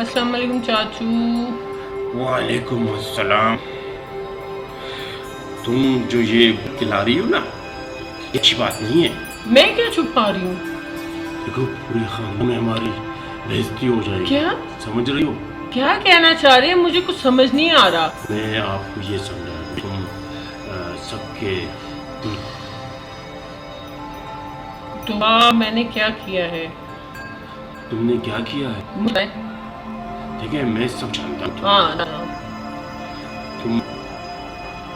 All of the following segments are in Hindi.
अस्सलाम वालेकुम चाचू। वालेकुम अस्सलाम। तुम जो ये खिला रही हो ना, ये अच्छी बात नहीं है। मैं क्या छुपा रही हूँ? देखो पूरे खानदान में हमारी बेइज्जती हो जाएगी। क्या समझ रही हो? क्या कहना चाह रहे हैं? मुझे कुछ समझ नहीं आ रहा। मैं आपको ये समझा रहा हूं, तुम सबके दिल। तो मैंने क्या किया है? तुमने क्या किया है? मुझे ठीक है, मैं सब जानता हूँ। हाँ ना, तुम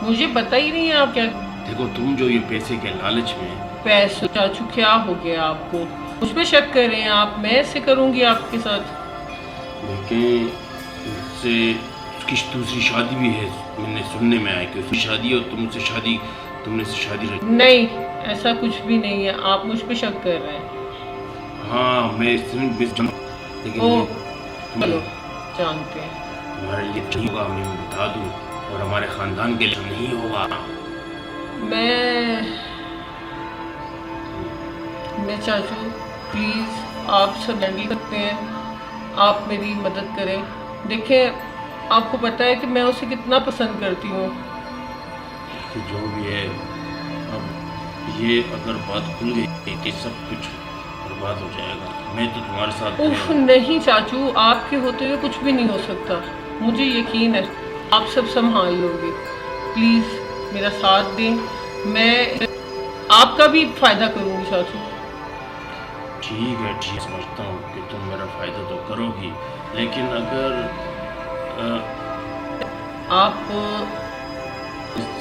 मुझे पता ही नहीं है आप क्या। देखो, तुम जो ये पैसे के लालच में। पैसे चाचू क्या हो गया आपको? मुझ पे शक कर रहे हैं आप? मैं ऐसे करूंगी आपके साथ? लेकिन उससे उसकी दूसरी शादी भी है, मैंने सुनने में आया कि उसकी शादी और तुमसे शादी, तुमने से शादी रखी। नहीं, ऐसा कुछ भी नहीं है। आप मुझ पे शक कर रहे हैं। हाँ, मैं लेकिन ओ तुम चलो जानते हैं। तुम्हारे लिए नहीं होगा, मैं बता दूं, और हमारे खानदान के लिए नहीं होगा। मैं चाचू प्लीज़ आप सब हैंडल करते हैं, आप मेरी मदद करें। देखें, आपको पता है कि मैं उसे कितना पसंद करती हूँ। कि जो भी है, अब ये अगर बात खुल गई कि सब कुछ बर्बाद हो जाएगा। मैं तो तुम्हारे साथ उफ नहीं चाचू, आपके होते हुए कुछ भी नहीं हो सकता। मुझे यकीन है आप सब संभाल लोगे। प्लीज़ मेरा साथ दें, मैं आपका भी फ़ायदा करूँगी चाचू। ठीक है, ठीक समझता हूँ कि तुम मेरा फ़ायदा तो करोगी, लेकिन अगर आप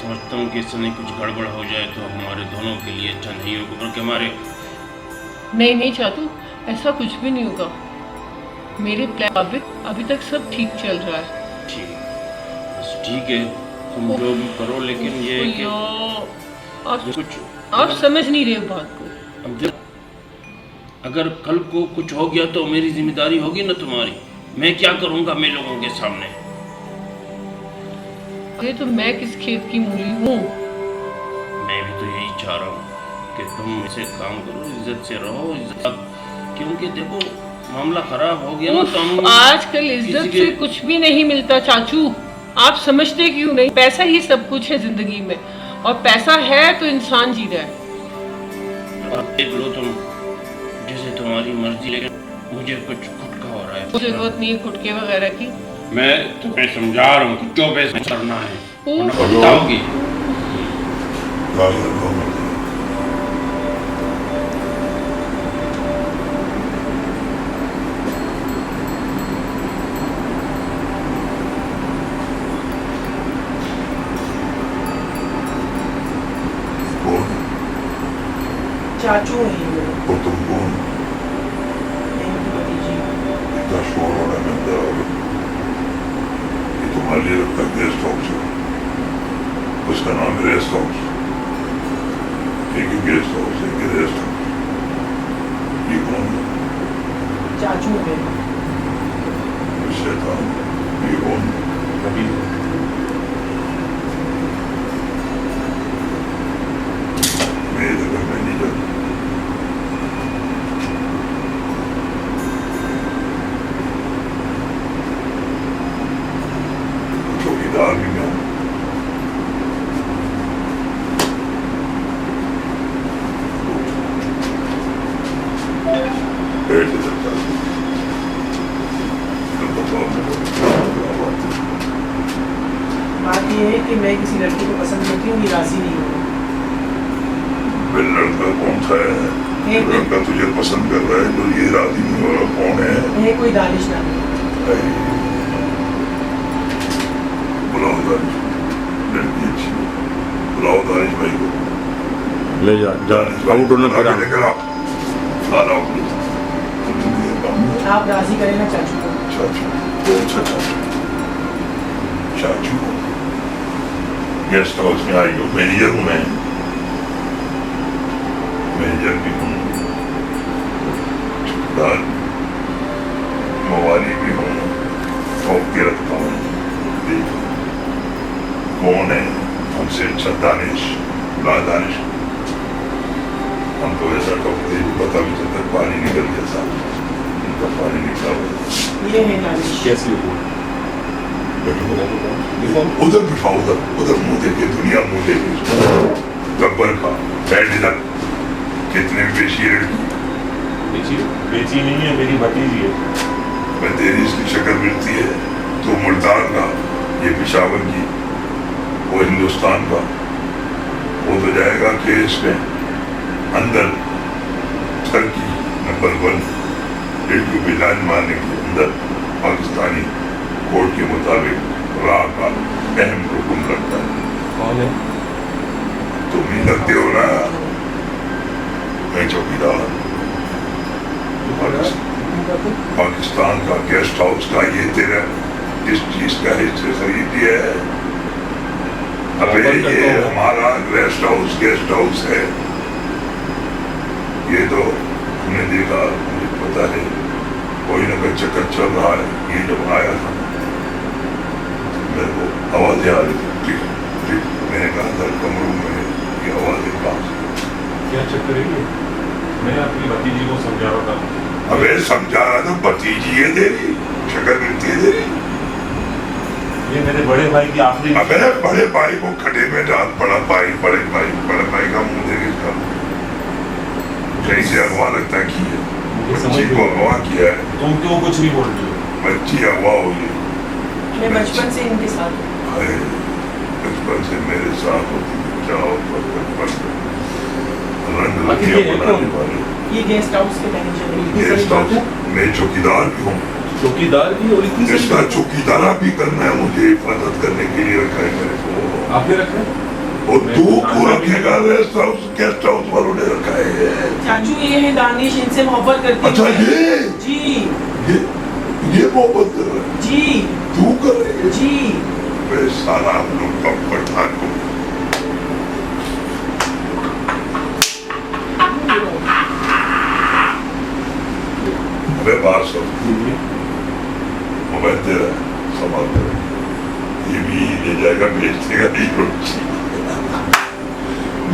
समझता हूँ कि इससे नहीं कुछ गड़बड़ हो जाए तो हमारे दोनों के लिए अच्छा नहीं होगा, बल्कि हमारे। नहीं चाचू, ऐसा कुछ भी नहीं होगा। मेरे प्लान अभी तक सब ठीक चल रहा है। ठीक, बस ठीक है, तुम जो भी करो, लेकिन ये है कि आप समझ नहीं रहे बात को। अब जब अगर कल को कुछ हो गया तो मेरी जिम्मेदारी होगी ना तुम्हारी। मैं क्या करूँगा मैं लोगों के सामने? ये तो मैं किस खेत की मूली हूँ? मैं भी तो यही चाह रहा हूँ कि तुम ऐसे काम करो, इज्जत से रहो, इज्जत। क्योंकि देखो, मामला खराब हो गया ना तो हम आजकल इज्जत से कुछ भी नहीं मिलता चाचू। आप समझते क्यों नहीं? पैसा ही सब कुछ है जिंदगी में, और पैसा है तो इंसान जी रहा है। अब देख लो तुम, जैसे तुम्हारी मर्जी, लेकिन मुझे कुछ खुटका हो रहा है। जरूरत नहीं है खुटके वगैरह की। मैं तुम्हें समझा रहा हूँ कि जो पैसा करना है बताओगी। चाचू नहीं और तुम कौन? इतना शोर हो रहा है अंदर आओगे? ये तुम्हारे लिए लगता है गेस्ट हाउस है, उसका नाम है रेस्ट हाउस। एक गेस्ट हाउस है, एक रेस्ट हाउस। ये कौन है? चाचू है। शैतान, ये कौन है? कभी मैं इधर मैं नहीं जाता। चौकीदार भी मैं हूँ। बैठ के सकता है। बात यह है कि मैं किसी लड़की को पसंद करती हूँ, ये राजी नहीं हूँ। लड़का कौन सा है? लड़का तुझे पसंद कर रहा है तो ये राजी नहीं हो रहा, कौन है? है कोई दानिश नाम। बुलाओ दानिश, लड़की अच्छी, बुलाओ दानिश भाई को। ले जा आउट होना करा। आप राजी करें ना चाचू को? चाचू कौन सा चाचू? चाचू गेस्ट हाउस में आई हो, मैनेजर हूँ मैं, मैनेजर भी हूँ, मवाली भी हूँ, शौक के रखता हूँ। देख कौन है हमसे अच्छा? दानिश, दानिश। हम तो ऐसा टॉप पता भी चलता, पानी निकल गया साहब, इनका पानी निकला हुआ। ये है दानिश। कैसी हो? उधर बिठा, उधर मुंह देखे, दुनिया मुंह देखे, गब्बर का बैठ इधर। कितने में बेची है लड़की? बेची नहीं है, मेरी भतीजी है। मैं तेरी इसकी शक्ल मिलती है, तो मुल्तान का, ये पेशावर की, वो हिंदुस्तान का। वो तो जाएगा केस में अंदर, टर्की नंबर 1 लड़कियों पे लाइन मारने के अंदर पाकिस्तानी कोर्ट के मुताबिक राह का अहम रुकन लगता है। कौन है? तुम ही लगते हो ना, मैं चौकीदार। पाकिस्तान का गेस्ट हाउस का ये तेरा इस चीज का हिस्से खरीद दिया है। अबे ये हमारा गेस्ट हाउस है। ये तो हमने देखा, मुझे पता है कोई ना कोई चक्कर चल रहा है। ये जब आया था मेरे को आवाजें आ रही थी, टिक, मैंने कहा था कमरों में ये आवाजें कहाँ से? क्या चक्कर है ये? मैं अपनी भतीजी को समझा रहा था। अबे समझा रहा था, भतीजी है तेरी, शक्ल मिलती है तेरी। ये मेरे बड़े भाई की आखिरी। अबे बड़े भाई को खड़े में डाल, बड़े भाई का मुंह देखे इसका कैसे अगवा लगता है कि है? बच्ची को अगवा किया है। तुम क्यों कुछ नहीं बोल रही हो? बच्ची अगवा हुई है। मैं बचपन से इनके साथ हूँ। हाय, बचपन से मेरे साथ होती है, जाओ बचपन से रंग लड़कियां बनाने वाले। ये गेस्ट हाउस के मैनेजर हैं। गेस्ट हाउस मैं चौकीदार भी हूँ। चौकीदार भी और इतनी इसका चौकीदारा भी करना है मुझे, हिफाजत करने के लिए रखा है मेरे को। आपने रखा है? और तू को रखेगा, गेस्ट हाउस वालों ने रखा है। चाचू ये है दानिश, इनसे मोहब्बत करती अच्छा हूँ। ये जी ये मोहब्बत कर रहा है, जी तू कर रही है? जी। मैं सारा हम लोग का पठान को अबे बात सुन, मोबाइल तेरा है, संभाल कर। ये भी ले जाएगा, बेच देगा नहीं।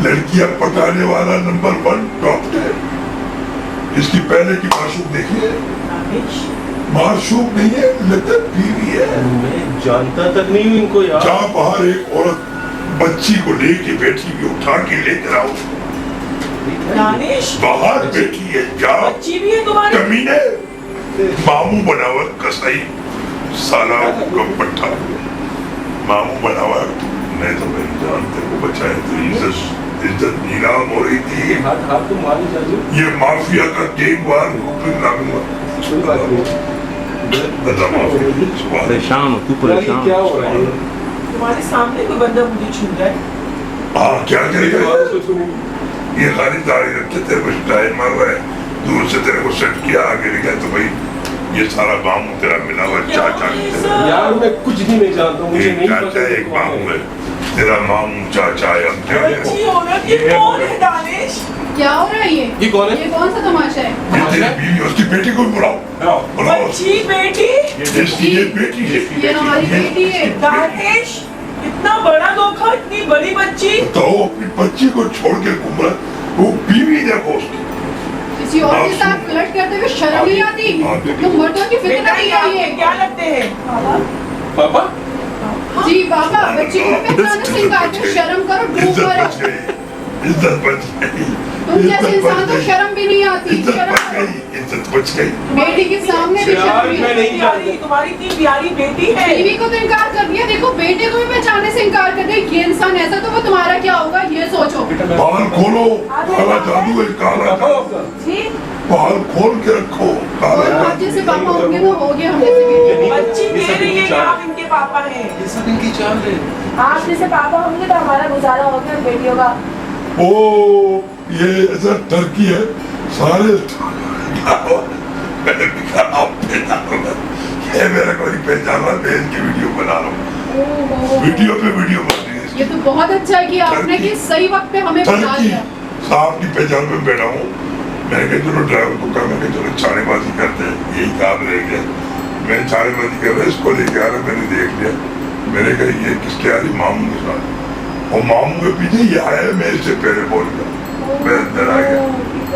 लड़कियां पटाने वाला नंबर 1 टॉप 10। इसकी पहले की माशूक देखिए, दानिश माशूक नहीं है, लगता बीवी है। मैं जानता तक नहीं हूँ इनको यार। जहाँ बाहर एक औरत बच्ची को लेके बैठी हुई, उठा के लेकर आओ उसको। दानिश बाहर बैठी है, जाओ। बच्ची भी है तुम्हारी? कमीने, मामू बनावर कसाई, साला का पट्टा, मामू बनावर। नहीं तो मैं जानते को बचाए तो इज्जत नीलाम हो रही थी। हाथ तो मारी चाचू। ये माफिया का गेम वार लागूंगा। कोई बात नहीं। परेशान हो तू, यार, ये परेशान क्या हो रहा है? तुम्हारे सामने कोई बंदा मुझे छू रहा है। हाँ क्या करेगा? कुछ नहीं। ये खाली दाढ़ी रखते तेरे को स्टाइल मार रहा है, दूर से तेरे को सेट किया, आगे ले गया तो भाई ये सारा मामू तेरा मिला हुआ चाचा। यार मैं कुछ भी नहीं जानता हूँ, मुझे एक नहीं चाचा पता। एक मामू है, तेरा मामू चाचा है। हम क्या बच्ची औरत ये कौन है दानिश? क्या हो रहा है ये? ये कौन है? ये कौन सा तमाशा है? ये तेरी बीवी, उसकी बेटी को बुलाओ, बुलाओ। बच्ची बेटी? इसकी ये बेटी है। ये हमारी बेटी है। दानिश इतना बड़ा धोखा, इतनी बड़ी बच्ची। तो अपनी बच्ची को छोड़ के घूम रहा, वो बीवी देखो उसकी। किसी और के साथ फ्लर्ट करते हुए शर्म नहीं आती? तुम मर्दों की फिक्र बेटा नहीं ये है आपके ये? क्या लगते हैं? पापा? जी बाबा, बच्ची को पहचानने से इनकार कर, शर्म करो, डूब इज्जत मरो। बच गई, इज्जत बच गई। तुम जैसे इंसान को शर्म भी नहीं आती। इज्जत शर्म बच करो। गई, इज्जत बच गई। बेटी के सामने भी यार, शर्म नहीं मैं आती। नहीं जानता। तुम्हारी इतनी प्यारी बेटी है। बीवी को तो इनकार कर दिया, देखो बेटे को भी पहचानने से इनकार कर दिया। ये इंसान ऐसा तो वो तुम्हारा क्या होगा ये सोचो। बाल खोलो, काला जादू है, काला जादू। जी बाल खोल के रखो, काला और आप जादू। जैसे पापा होंगे तो हो गए हम जैसे बेटे। बच्ची दे रही है कि आप इनके पापा हैं। ये सब इनकी चाल है। आप जैसे पापा होंगे तो हमारा गुजारा हो गया बेटियों का। ओ ये ऐसा टर्की है, सारे मैंने दिखा आप पहचानो, ये मेरा कोई पहचाना, मैं इसकी वीडियो बना रहा हूँ, वीडियो पे वीडियो बन रही है। ये तो बहुत अच्छा है कि आपने कि सही वक्त पे हमें बता टर्की दिया। साहब की पहचान में बैठा हूँ। मैंने कहा चलो ड्राइवर को कहा, मैंने चलो छानेबाजी करते हैं, यही काम रह गया। मैंने छानेबाजी कर रहा, इसको लेके आ रहा, मैंने देख लिया। मैंने कहा ये किसके आ रही? मामू के साथ। और मामू के पीछे ये आया, मैं इससे पहले बोल गया, मैं अंदर आ गया।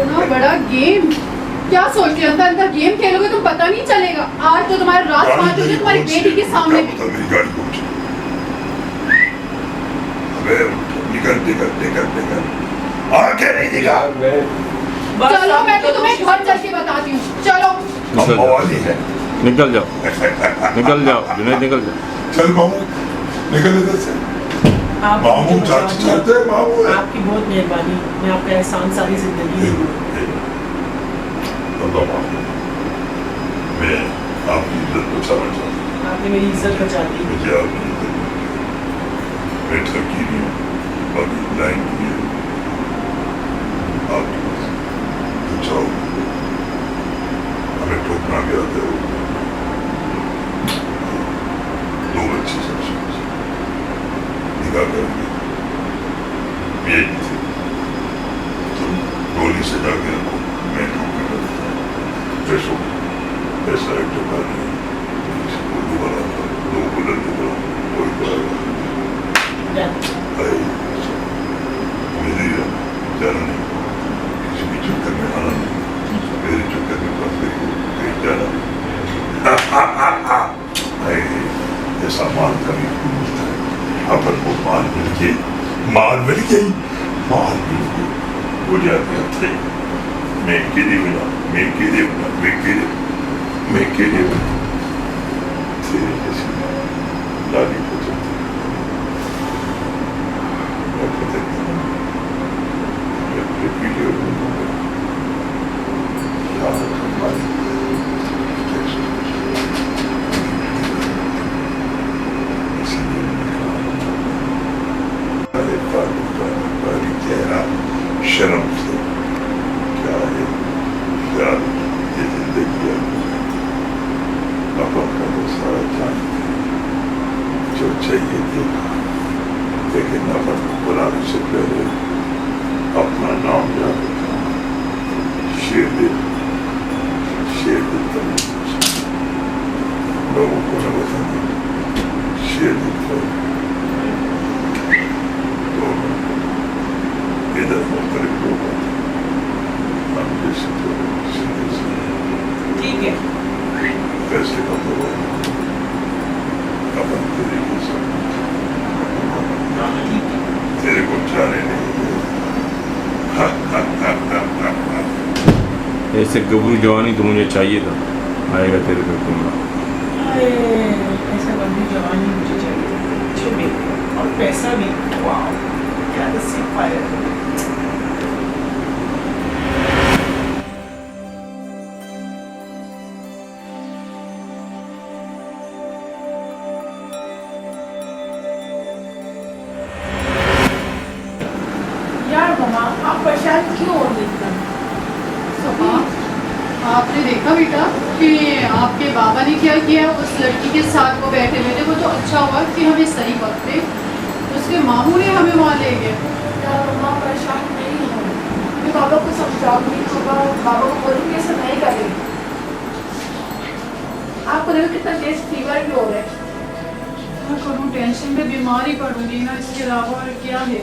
इतना बड़ा गेम। क्या सोच के अंदर अंदर गेम खेलोगे तो पता नहीं चलेगा। आज तो तुम्हारे रात गाड़ी पाँच मेरी तुम्हारी कौन सी बेटी है? के सामने क्या पता मेरी गाड़ी कौन सी है? अबे निकल निकल निकल निकल आके नहीं दिखा बस चलो अब मैं तो तो तुम्हें घर चल के बताती हूँ। चलो अम्मा वाली है निकल जाओ निकल जाओ जुनैद निकल जाओ। चल मामू निकल इधर से आप मामू मुझे चाची बचा चाहते हैं मामू है आपकी बहुत मेहरबानी, मैं आपका एहसान सारी जिंदगी अल्लाह मामू मैं आपकी इज्जत बचाना चाहता हूँ आपने मेरी इज्जत बचा दी। मुझे आपकी इज्जत बचानी। मैं ठगी नहीं हूँ बाकी लाइन की है आप बचाओ हमें ठोकना भी आते हो दो बच्चे सबसे निकाह करेंगे यही थे तुम गोली से जाके रखो मैं ठोक कर पैसों पैसा एक टका नहीं उर्दू वाला दो बुलेट वाला कोई पाएगा भाई मेरी जाना नहीं किसी भी चक्कर में आना नहीं मेरे चक्कर में बस कहीं जाना भाई ऐसा माल कभी नहीं मिलता है अपन को माल मिल गई माल मिल गई माल मिल गई हो जाते थे मैं किधे बिना मैं किधे बिना मैं किधे बिना तेरे जैसी लाली को चलती मैं पता नहीं मैं अपने वीडियो बनाऊंगा याद हमारी शर्म से क्या है यार ये जिंदगी अपन का वो सारा जानते जो चाहिए देखा लेकिन अपन को बुलाने से पहले अपना नाम याद रखा शेर दे लोगों को न बताना शेर दे इधर मुख्तलिफ लोग हम जैसे तो सीधे ठीक है फैसले का तो अपन तेरे के साथ तेरे को जाने नहीं ऐसे गबरू जवानी तो मुझे चाहिए था आएगा तेरे पे तुमरा ऐसा बंदी जवानी मुझे चाहिए अच्छे भी और पैसा भी। वाह क्या नसीब पाया। यार मम्मा आप परेशान क्यों हो रही इतना? सपा, आपने देखा बेटा कि आपके बाबा ने क्या किया उस लड़की के साथ वो बैठे हुए थे। वो तो अच्छा हुआ कि हमें सही वक्त पे उसके मामू ने हमें वहाँ ले गए। यार मम्मा परेशान नहीं हो, मैं बाबा को समझाऊंगी, बाबा को बोलूँगी ऐसा नहीं करेंगे। आपको देखो कितना तेज फीवर भी हो रहा है। मैं करूँ टेंशन में बीमारी पड़ूंगी ना, इसके अलावा और क्या है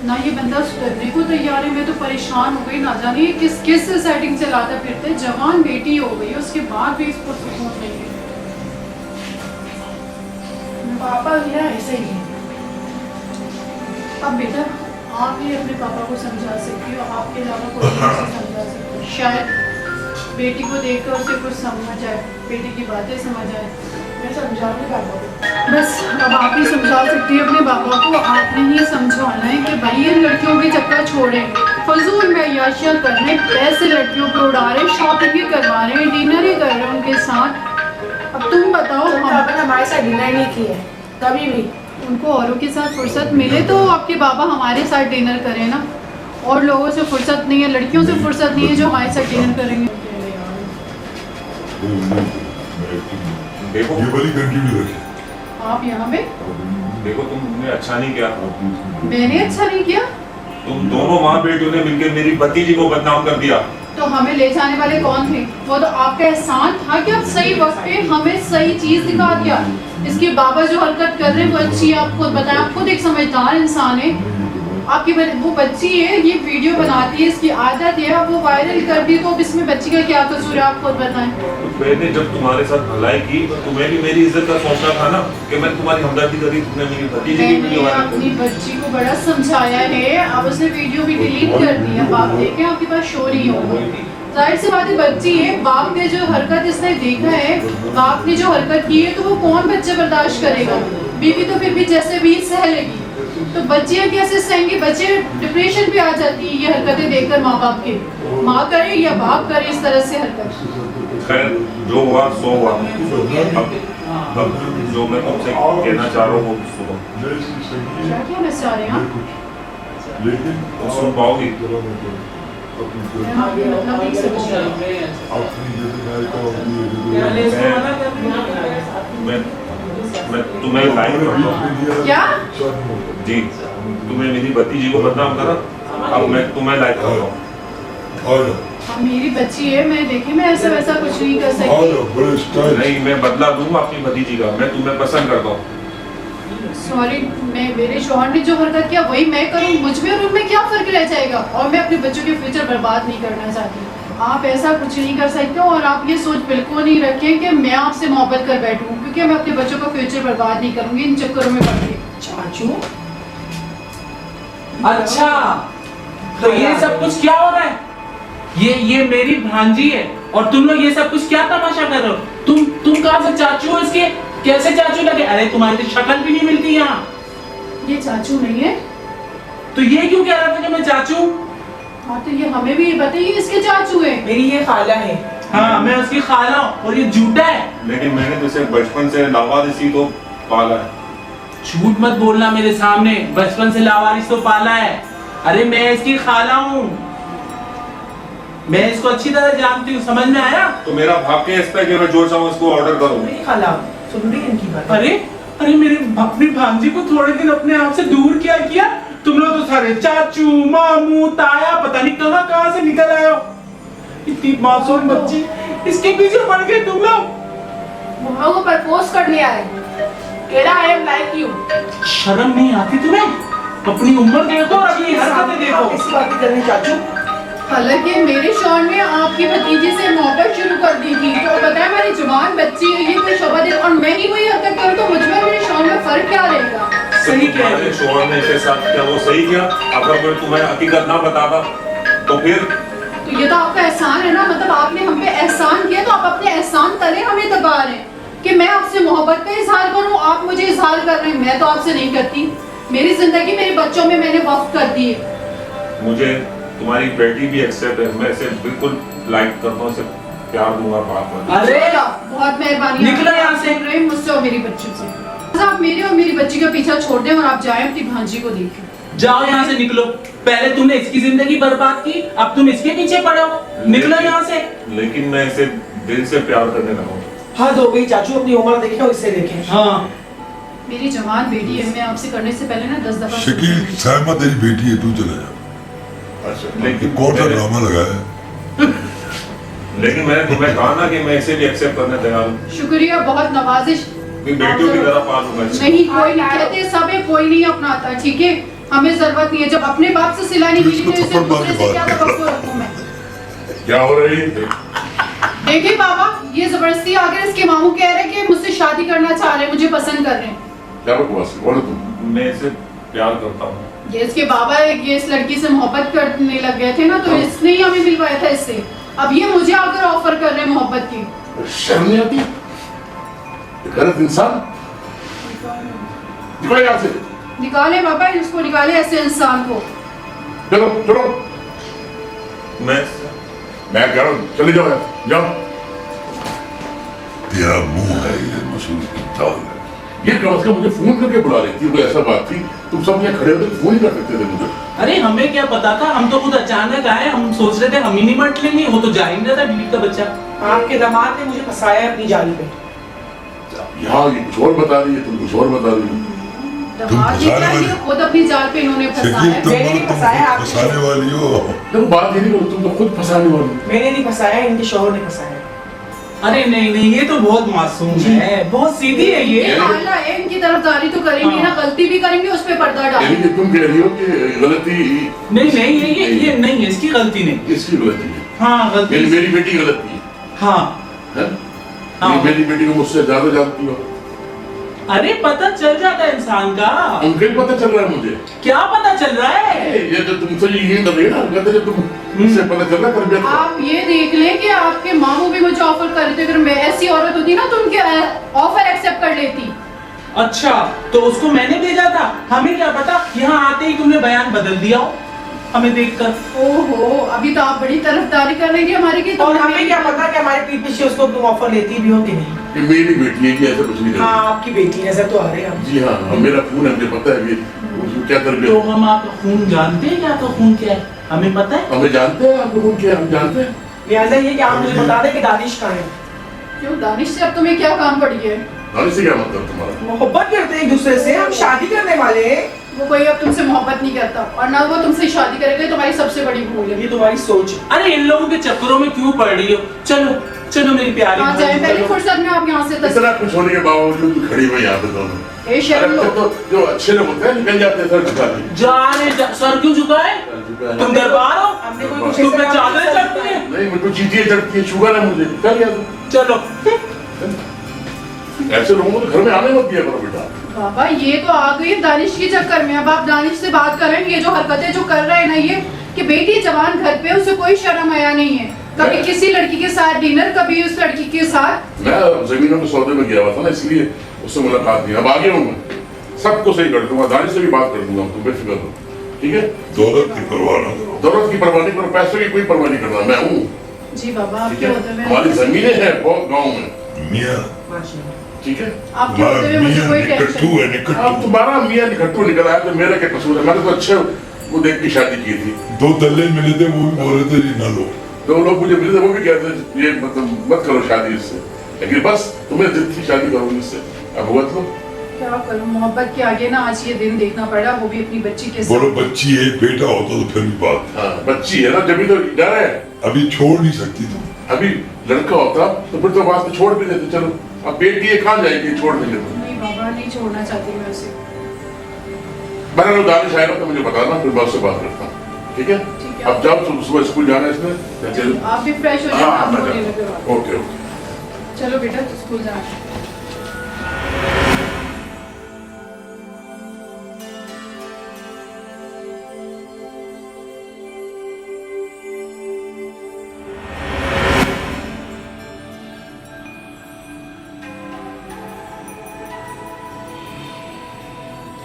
ना। ये बंदा सुधरने को तैयार है, मैं तो परेशान हो गई। ना जाने किस किस सेटिंग चलाता फिरते। जवान बेटी हो गई उसके बाद भी इसको सुकून नहीं है। पापा मेरा ऐसे ही है। अब बेटा आप ही अपने पापा को समझा सकती हो, आपके अलावा कोई नहीं उसे समझा सकता। शायद बेटी को देखकर उसे कुछ समझ आए, बेटी की बातें समझ आए। मैं समझाऊंगी पापा को। बस अब आप ही समझा सकती है अपने बाबा को। आपने ही समझाना है कि भाई इन लड़कियों के चक्कर छोड़ें, फजूल में याशिया कर रहे हैं, पैसे लड़कियों को उड़ा रहे, शॉपिंग भी करवा रहे हैं, डिनर ही कर रहे हैं उनके साथ। अब तुम बताओ, तो पापा ने हमारे साथ डिनर नहीं किया है कभी भी। उनको औरों के साथ फुर्सत मिले तो आपके बाबा हमारे साथ डिनर करें ना। और लोगों से फुर्सत नहीं है, लड़कियों से फुर्सत नहीं है जो हमारे साथ डिनर करेंगे। देखो ये वाली कंटिन्यू रखे आप यहाँ पे देखो तुमने अच्छा नहीं किया। मैंने अच्छा नहीं किया तुम दोनों माँ बेटियों ने मिलकर मेरी भतीजी को बदनाम कर दिया। तो हमें ले जाने वाले कौन थे? वो तो आपका एहसान था कि आप सही वक्त पे हमें सही चीज दिखा दिया। इसके बाबा जो हरकत कर रहे हैं वो अच्छी है, आप खुद बताएं। आप खुद एक समझदार इंसान है, आपकी वो बच्ची है, ये वीडियो बनाती है, इसकी आदत है, अब वो वायरल कर दी तो अब इसमें बच्ची का क्या कसूर है, आप खुद बताएं। तो मैंने जब तुम्हारे साथ भलाई की तो तुम्हें भी मेरी इज्जत का सोचना था ना कि मैं तुम्हारी हमदर्दी करी, तुमने मेरी भतीजी की मैंने वीडियो वायरल अपनी करी। बच्ची को बड़ा समझाया है, अब उसने वीडियो भी डिलीट कर दी। अब आप देखें आपके पास शो नहीं होगा। जाहिर सी बात है बच्ची है, बाप ने जो हरकत इसने देखा है, बाप ने जो हरकत की है, तो वो कौन बच्चे बर्दाश्त करेगा। बीवी तो फिर भी जैसे भी सह लेगी, तो बच्चियाँ कैसे सहेंगी। बच्चे डिप्रेशन पे आ जाती है ये हरकतें देखकर माँ बाप के। माँ करे या बाप करे इस तरह से हरकत। खैर जो हुआ सो हुआ। अब जो मैं तुमसे कहना चाह रहा हूँ वो सुनो। क्या कहना चाह रहे हैं आप? लेकिन तो सुन पाओगी? मैं आपकी मतलब नहीं समझ रही। मैं तुम्हें लाइक करता हूँ। क्या? जी, तुम्हें मेरी भतीजी को बदनाम करा, अब मैं तुम्हें लाइक कर रहा हूँ। अब मेरी बच्ची है, मैं देखिए मैं ऐसा वैसा कुछ नहीं कर सकती। नहीं, मैं बदला दूंगा अपनी भतीजी का, मैं तुम्हें पसंद करता हूँ। सॉरी, मैं मेरे शौहर ने जो हरकत किया वही मैं करूँ, मुझ में और उनमें क्या फर्क रह जाएगा। और मैं अपने बच्चों के फ्यूचर बर्बाद नहीं करना चाहती। आप ऐसा कुछ नहीं कर सकते और आप ये सोच बिल्कुल नहीं रखें कि मैं आपसे मोहब्बत कर बैठूं, क्योंकि मैं अपने बच्चों का फ्यूचर बर्बाद नहीं करूंगी इन चक्करों में पड़ के। चाचू, अच्छा तो ये सब कुछ क्या हो रहा है? ये मेरी भांजी है और तुम लोग ये सब कुछ क्या तमाशा कर रहे हो? तुम कहाँ से चाचू हो इसके? कैसे चाचू लगे? अरे तुम्हारी तो शक्ल भी नहीं मिलती यहाँ। ये चाचू नहीं है तो ये क्यों कह रहा था कि मैं चाचू? हाँ तो ये हमें भी बताइए इसके चाचू है। मेरी ये खाला है। हाँ, मैं उसकी खाला हूँ और ये झूठा है। लेकिन मैंने तुझे बचपन से लावारिसी तो पाला है। झूठ मत बोलना मेरे सामने, बचपन से लावारिस तो पाला है। अरे मैं इसकी खाला हूँ, मैं इसको अच्छी तरह जानती हूँ, समझ में आया? तो मेरा भाग के इस पे कि मैं जो चाहूँ इसको ऑर्डर करूँ। मेरी खाला, सुन रही है इनकी बात? अरे मेरे अपनी भांजी को थोड़े दिन अपने आप से दूर किया। तुम लोग तो सारे चाचू, मामू, ताया, पता नहीं कहाँ से निकल आए हो। इतनी मासूम बच्ची, इसके पीछे पड़ गए तुम लोग। हम लोगों को प्रपोज कर लिया है, कह रहा आई एम लाइक यू। शर्म नहीं आती तुम्हें? अपनी उम्र देखो और अपनी हरकतें देखो। इस बात करनी चाचू। हालांकि मेरे शौहर ने आपकी भतीजी से मोहब्बत शुरू कर दी थी, तो पता है मेरी जवान बच्ची है, ये कोई शोभा दे और मैं ही वही हरकत करूँ तो मुझ में मेरे शौहर में फर्क क्या रहेगा? सही कह रहे हो। शोहर ने इसके साथ क्या वो सही किया? अगर मैं तुम्हें हकीकत ना बताता तो फिर? तो ये तो आपका एहसान है ना, मतलब आपने हम पे एहसान किया तो आप अपने एहसान तले हमें दबा रहे हैं कि मैं आपसे मोहब्बत का इजहार करूं, आप मुझे इजहार कर रहे हैं। मैं तो आपसे नहीं करती, मेरी जिंदगी मेरे बच्चों में मैंने वक्त कर दी है। मुझे तुम्हारी बेटी भी एक्सेप्ट है, मैं इसे बिल्कुल लाइक करता हूँ, इसे प्यार दूंगा बात में। अरे बहुत मेहरबानी, निकलो यहाँ से। रहे मुझसे और मेरी बच्ची से। आप मेरे और मेरी बच्ची का पीछा छोड़ दें और आप जाएं अपनी भांजी को देखें। जाओ यहाँ से, निकलो। पहले तुमने इसकी जिंदगी बर्बाद की, अब तुम इसके पीछे पड़े हो। निकलो यहाँ से। लेकिन मैं इसे दिल से प्यार करने लगा हूँ। हद हो गई चाचू, अपनी उम्र देखे और इससे देखे। हाँ, मेरी जवान बेटी है, मैं आपसे करने से पहले ना 10 दफा शकील सहमा तेरी बेटी है, तू चला जा। अच्छा, लेकिन कौन सा ड्रामा लगाया? लेकिन मैंने तुम्हें कहा ना कि मैं इसे भी एक्सेप्ट करने तैयार हूँ। शुक्रिया, बहुत नवाजिश। बेटियों की तरह पालूंगा इसे। नहीं, कोई नहीं कहते, सब है, कोई नहीं अपनाता, ठीक है? हमें जरूरत नहीं है, जब अपने बाप से सिला नहीं मिली तो इसे दूसरे से क्या तवक्को रखूं मैं? क्या हो रही है? देखिए बाबा, ये जबरदस्ती आकर इसके मामू कह रहे हैं कि मुझसे शादी करना चाह रहे हैं, मुझे पसंद कर रहे हैं। क्या बकवास है? बोलो तुम। मैं इसे प्यार करता हूँ। ये इसके बाबा ये इस लड़की से मोहब्बत करने लग गए थे ना, तो इसने ही हमें मिलवाया था इससे। अब ये मुझे आकर ऑफर कर रहे हैं मोहब्बत की। शर्म नहीं आती? गलत इंसान, निकलो यहाँ से। निकाले बाबा, इसको निकाले ऐसे इंसान को। चलो चलो, मैं कह रहा हूँ चले जाओ, जाओ। तेरा मुंह है ये मसूल की दाल है। ये कम से कम मुझे फोन करके बुला लेती, कोई ऐसा बात थी, तुम सब यहाँ खड़े होकर फोन ही कर सकते थे मुझे। अरे हमें क्या पता था, हम तो खुद अचानक आए, हम सोच रहे थे हम ही नहीं मट लेंगे, वो तो जा ही नहीं रहा था बीवी का बच्चा। आपके दामाद ने मुझे फंसाया है अपनी जाली में। यहाँ ये कुछ और बता रही है, तुम कुछ और बता रही हो। दमाद ये क्या, ये खुद अपनी जाल पे इन्होंने फंसाया है। मैंने नहीं फंसाया, आपने फंसाने वाली हो। देखो बात ये नहीं करो, तुम तो खुद फंसाने वाली हो। मैंने नहीं फंसाया, इनके शौहर ने फंसाया। अरे नहीं नहीं, ये तो बहुत मासूम है, बहुत सीधी है ये ये। मामला है, इनकी तरफदारी तो करेंगे ना, गलती भी करेंगे, उस पर पर्दा यानी डालेंगे। कि तुम कह रही हो कि गलती नहीं नहीं, ये नहीं है, इसकी गलती नहीं। इसकी गलती है, हाँ गलती। मेरी बेटी गलती है, हाँ हैं? हाँ। मेरी बेटी को मुझसे ज्यादा जानती हो। अरे पता चल जाता है इंसान का। उनके ही पता चल रहा है मुझे। क्या पता चल रहा है? ये जो तुमसे ये कर रही है ना, कहते जो तुम मुझसे पता चल रहा है तरबियत का। आप ये देख लें कि आपके मामू भी मुझे ऑफर कर रहे थे, अगर मैं ऐसी औरत होती ना तो उनके ऑफर एक्सेप्ट कर लेती। अच्छा, तो उसको मैंने भेजा था, हमें क्या पता यहाँ आते ही तुमने बयान बदल दिया हो हमें देखकर। ओहो, अभी तो आप बड़ी तरफदारी कर रही थी हमारी की। और हमें क्या पता कि हमारे पीठ पीछे उसको तुम ऑफर लेती भी हो कि नहीं। ये मेरी बेटी है, ये ऐसा कुछ नहीं हाँ करती। आपकी बेटी नजर तो आ रही है। जी हाँ, मेरा खून है, मुझे पता है कि उसको क्या तो तरबियत। हम आपका खून जानते हैं कि आपका खून क्या है, हमें पता है। हमें जानते हैं आपको खून क्या है, हम जानते हैं। लिहाजा ये कि आप मुझे बता दें कि दानिश कहाँ है। क्यों दानिश से अब तुम्हें क्या काम पड़ी है? दानिश से क्या मतलब तुम्हारा? मोहब्बत करते हैं एक दूसरे से, हम शादी करने वाले हैं। वो कोई अब तुमसे मोहब्बत नहीं करता और ना वो तुमसे शादी करेगा, तुम्हारी सबसे बड़ी भूल है। ये तुम्हारी सोच है। अरे इन लोगों के चक्करों में क्यों पड़ रही हो? चलो चलो मेरी प्यारी कहाँ जाए भाभी, पहली चलो। फुर्सत में आप यहाँ से इतना कुछ होने के बावजूद भी खड़ी हुई यहाँ पे दोनों। ए शर्म लो। तो जो अच्छे लोग होते हैं निकल जाते हैं सर झुका के। सर क्यों झुकाए? तुम दरबार हो, हमने कोई कुछ तुम पे ऐसा चादरें नहीं चढ़ती हैं। नहीं, मुझे चीटियाँ चढ़ती है, शुगर है मुझे, कर याद। चलो ऐसे लोगों को तो घर में आने मत दिया करो बेटा। बाबा ये तो आ गई दानिश के चक्कर में। अब आप दानिश से बात करें, ये जो हरकतें जो कर रहे हैं ना, ये कि बेटी जवान घर पे, उसे कोई शर्म आया नहीं है। कभी किसी लड़की के साथ डिनर, कभी उस लड़की के साथ। मैं जमीनों के सौदे में गया हुआ था ना, इसलिए उससे मुलाकात नहीं। अब आगे हूँ मैं, सबको सही कर दूंगा, दानिश से भी बात कर दूंगा, तुम बेफिक्र हो, ठीक है? दौलत की परवाह ना करो। दौलत की परवाह नहीं करो, पैसों की कोई परवाह नहीं करना, मैं हूँ, जी बाबा, ठीक आपके है? होते हुए हमारी जमीनें हैं बहुत गाँव में, मियाँ ठीक है? आपके होते हुए मुझे मियाँ कोई निकट्टू टेंशन है, अब निकट्टू। तुम्हारा मियाँ निकट्टू निकल आया तो मेरा क्या कसूर है? मैंने तो अच्छे वो देख के शादी की थी। 2 दल्ले मिले थे, वो भी बोल रहे थे ये ना लो। 2 लोग मुझे मिले थे, वो भी कहते थे ये मतलब मत करो शादी इससे, लेकिन बस तुम्हें जिद थी शादी करो इससे, अब हुआ तो क्या करूं, मोहब्बत के आगे ना आज ये दिन देखना पड़ा, वो भी अपनी बच्ची के बोलो साथ। बच्ची है, बेटा होता तो फिर भी बात। हाँ, बच्ची है ना, जब भी तो डर है। अभी छोड़ नहीं सकती तुम। अभी लड़का होता तो फिर तो बात में छोड़ भी देते, चलो। अब बेटी है, कहाँ जाएगी छोड़ देंगे तो। नहीं बाबा, नहीं छोड़ना चाहती मैं उसे। मैंने दानिश आएगा तो मुझे बताना, फिर मैं उससे बात करता हूँ, ठीक है? ठीक है। अब जाओ, तुम सुबह स्कूल जाना है इसमें, चलो। आप भी फ्रेश हो जाओ, हाँ, आप मैं बोलिए जाता लगे हूँ। बात। Okay okay. चलो बेटा, तो स्कूल जाना।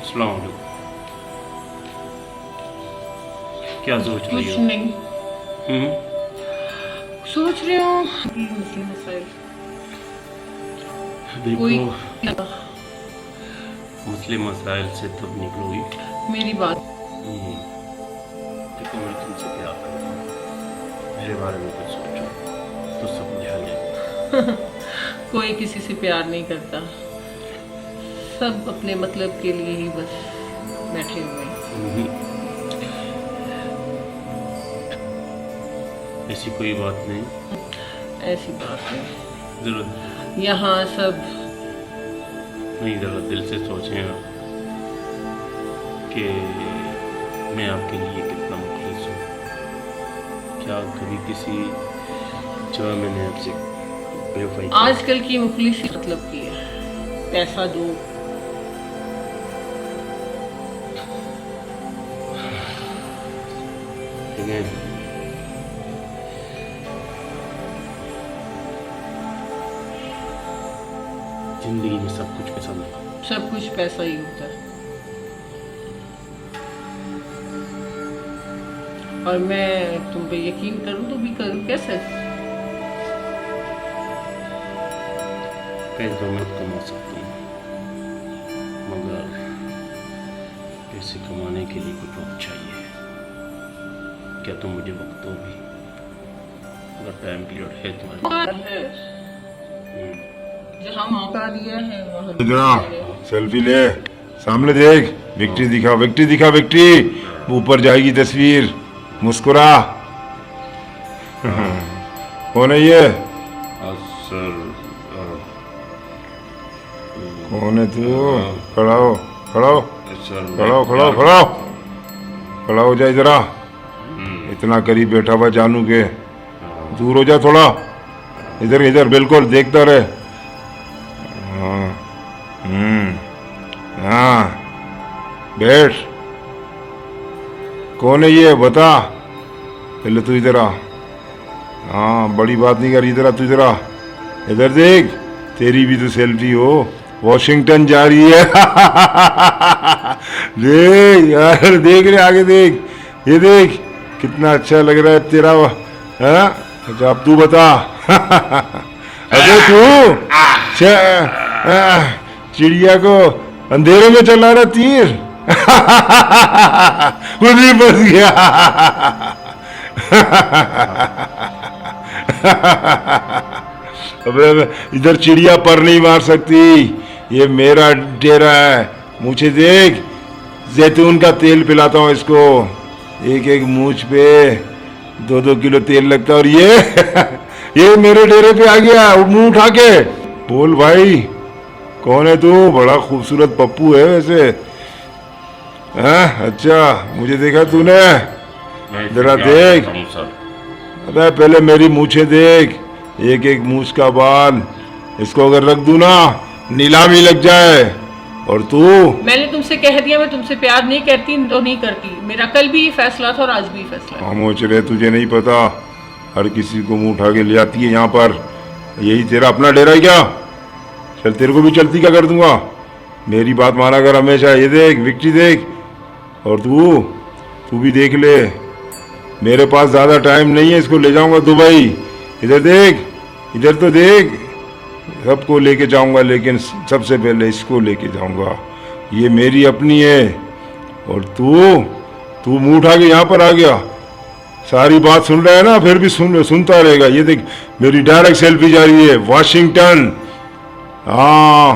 अस्सलाम वालेकुम। क्या सोच रही कुछ हो? नहीं, सोच रही हूँ मुस्लिम मसाइल कोई। देखो, मुस्लिम मसाइल से तब निकलोगी। मेरी बात देखो, मैं तुमसे प्यार करता हूँ, मेरे बारे में कुछ सोचो तो सब ध्यान है। कोई किसी से प्यार नहीं करता, सब अपने मतलब के लिए ही बस बैठे हुए हैं। ऐसी कोई बात नहीं, ऐसी बात है, जरा यहाँ सब नहीं, जरा दिल से सोचें आप कि मैं आपके लिए कितना मुखलिस हूँ। क्या कभी किसी जगह मैंने आपसे बेवफाई की? आजकल की मुखलिस मतलब की है, पैसा दो। ठीक है, जिंदगी में सब कुछ पैसा मिला। सब कुछ पैसा ही होता है, और मैं तुम पे यकीन करूँ तो भी करूँ कैसे? पैसा मैं कमा सकता हूँ, मगर पैसे कमाने के लिए कुछ और चाहिए। क्या तुम मुझे वक्त दोगी? अगर टाइम पीरियड है तुम्हारे जहाँ मौका दिया है वहाँ इधर सेल्फी ले, सामने देख, विक्ट्री दिखा, विक्ट्री दिखा, विक्ट्री। ऊपर जाएगी तस्वीर, मुस्कुरा। कौन है ये? सर कौन है तू? खड़ा हो, खड़ा हो, सर खड़ा हो, खड़ा हो, खड़ा हो, खड़ा हो जाए जरा। इतना करीब बैठा हुआ जानू के, दूर हो जा थोड़ा। इधर इधर बिल्कुल देखता रहे। हाँ, हाँ, बैठ। कौन है ये बता? पहले तू इधर आ। हाँ, बड़ी बात नहीं कर, इधर आ, तू इधर आ। इधर देख, तेरी भी तो सेल्फी हो। वॉशिंगटन जा रही है। देख यार, देख रहे आगे, देख, ये देख कितना अच्छा लग रहा है तेरा। हाँ, अच्छा अब तू बता। अबे तू चिड़िया को अंधेरे में चला रहा तीर। खुद ही फंस गया। अबे इधर चिड़िया पर नहीं मार सकती, ये मेरा डेरा है। मुझे देख, जैतून का तेल पिलाता हूँ इसको, एक एक मूछ पे 2-2 किलो तेल लगता है। और ये मेरे डेरे पे आ गया मुंह उठा के। बोल भाई, कौन है तू? बड़ा खूबसूरत पप्पू है वैसे। हाँ, अच्छा, मुझे देखा तूने? जरा देख। अबे पहले मेरी मूछें देख, एक एक मूछ का बाल। इसको अगर रख दूं ना, नीलामी लग जाए। और तू? मैंने तुमसे कह दिया मैं तुमसे प्यार नहीं करती तो नहीं करती। मेरा कल भी ये फैसला था और आज भी फैसला है। खामोश रहे, तुझे नहीं पता, हर किसी को मुंह उठा के ले आती है यहाँ पर। यही तेरा अपना डेरा है क्या? चल, तेरे को भी चलती क्या कर दूंगा। मेरी बात माना कर हमेशा। ये देख विक्ट्री देख, और तू भी देख ले। मेरे पास ज़्यादा टाइम नहीं है, इसको ले जाऊंगा दुबई। इधर देख, इधर तो देख, सबको लेके जाऊंगा, लेकिन सबसे पहले इसको लेके जाऊंगा। ये मेरी अपनी है। और तू मुंह उठा के यहाँ पर आ गया। सारी बात सुन रहा है ना, फिर भी सुनता रहेगा। ये देख, मेरी डायरेक्ट सेल्फी जा रही है, वॉशिंगटन। हाँ,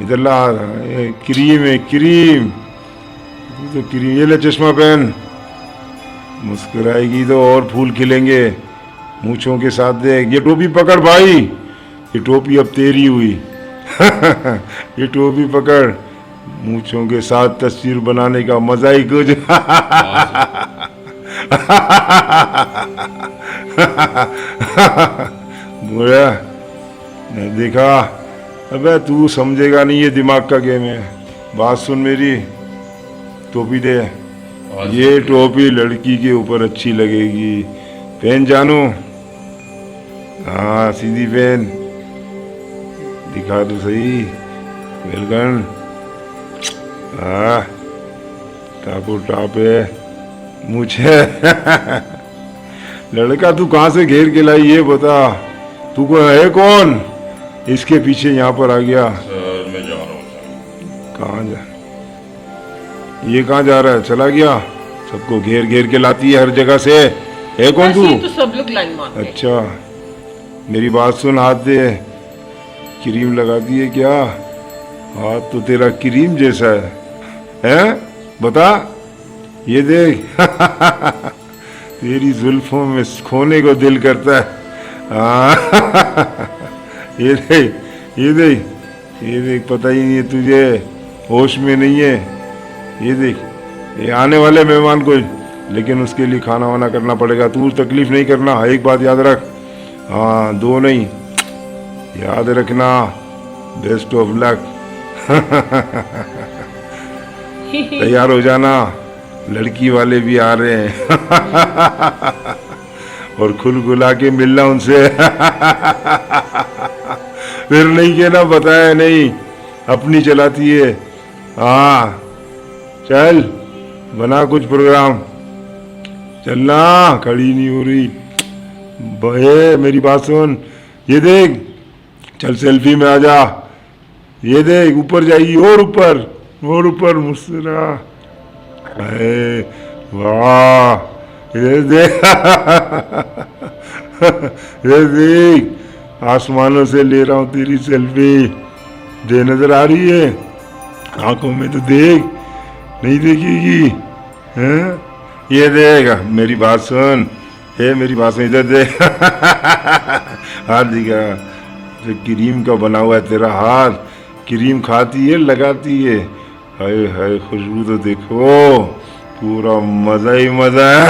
इधर ला, क्रीम है, क्रीम। तो क्रीम, ये ले चश्मा पहन। मुस्कुराएगी तो और फूल खिलेंगे मूछों के साथ। देख, ये टोपी पकड़ भाई, ये टोपी अब तेरी हुई। ये टोपी पकड़, मूछों के साथ तस्वीर बनाने का मजा ही कुछ। बुरा देखा? अबे तू समझेगा नहीं, ये दिमाग का गेम है। बात सुन मेरी, टोपी दे। ये टोपी लड़की के ऊपर अच्छी लगेगी, पहन जानू। हाँ, सीधी पहन, दिखा तो सही। वेलकम। हाँ, टापो टाप है मुझे। लड़का तू कहाँ से घेर के लाई, ये बता। तू को है कौन? इसके पीछे यहाँ पर आ गया। सर मैं जा रहा हूँ। कहाँ जा? ये कहाँ जा रहा है? चला गया। सबको घेर घेर के लाती है हर जगह से। है कौन तू? तो सब लोग लाइन मारते हैं। अच्छा, मेरी बात सुन, हाथ दे। क्रीम लगा दी है क्या? हाथ तो तेरा क्रीम जैसा है। हैं? बता। ये देख। तेरी जुल्फों में खोने को दिल करता है। हाँ। ये देख, ये देख, ये देख, पता ही नहीं है तुझे, होश में नहीं है। ये देख, ये आने वाले मेहमान को, लेकिन उसके लिए खाना वाना करना पड़ेगा। तू तकलीफ नहीं करना, एक बात याद रख। हाँ, 2 नहीं, याद रखना। Best of luck. तैयार हो जाना, लड़की वाले भी आ रहे हैं। और खुल खुला के मिलना उनसे। फिर नहीं कहना बताया नहीं, अपनी चलाती है। हाँ, चल बना कुछ प्रोग्राम। चलना, खड़ी नहीं हो रही। बहे, मेरी बात सुन। ये देख, चल सेल्फी में आ जा। ये देख, ऊपर जाएगी, और ऊपर, और ऊपर मुस्कुरा। अरे वाह, ये देख। ये देख, आसमानों से ले रहा हूँ तेरी सेल्फी। दे नजर आ रही है? आंखों में तो देख, नहीं देखेगी? हैं? ये देख, मेरी बात सुन। ये मेरी बात सुन, इधर देख। हाथ दिखा, जो क्रीम का बना हुआ है तेरा हाथ, क्रीम खाती है लगाती है, हाय हाय खुशबू तो देखो, पूरा मजा ही मजा है।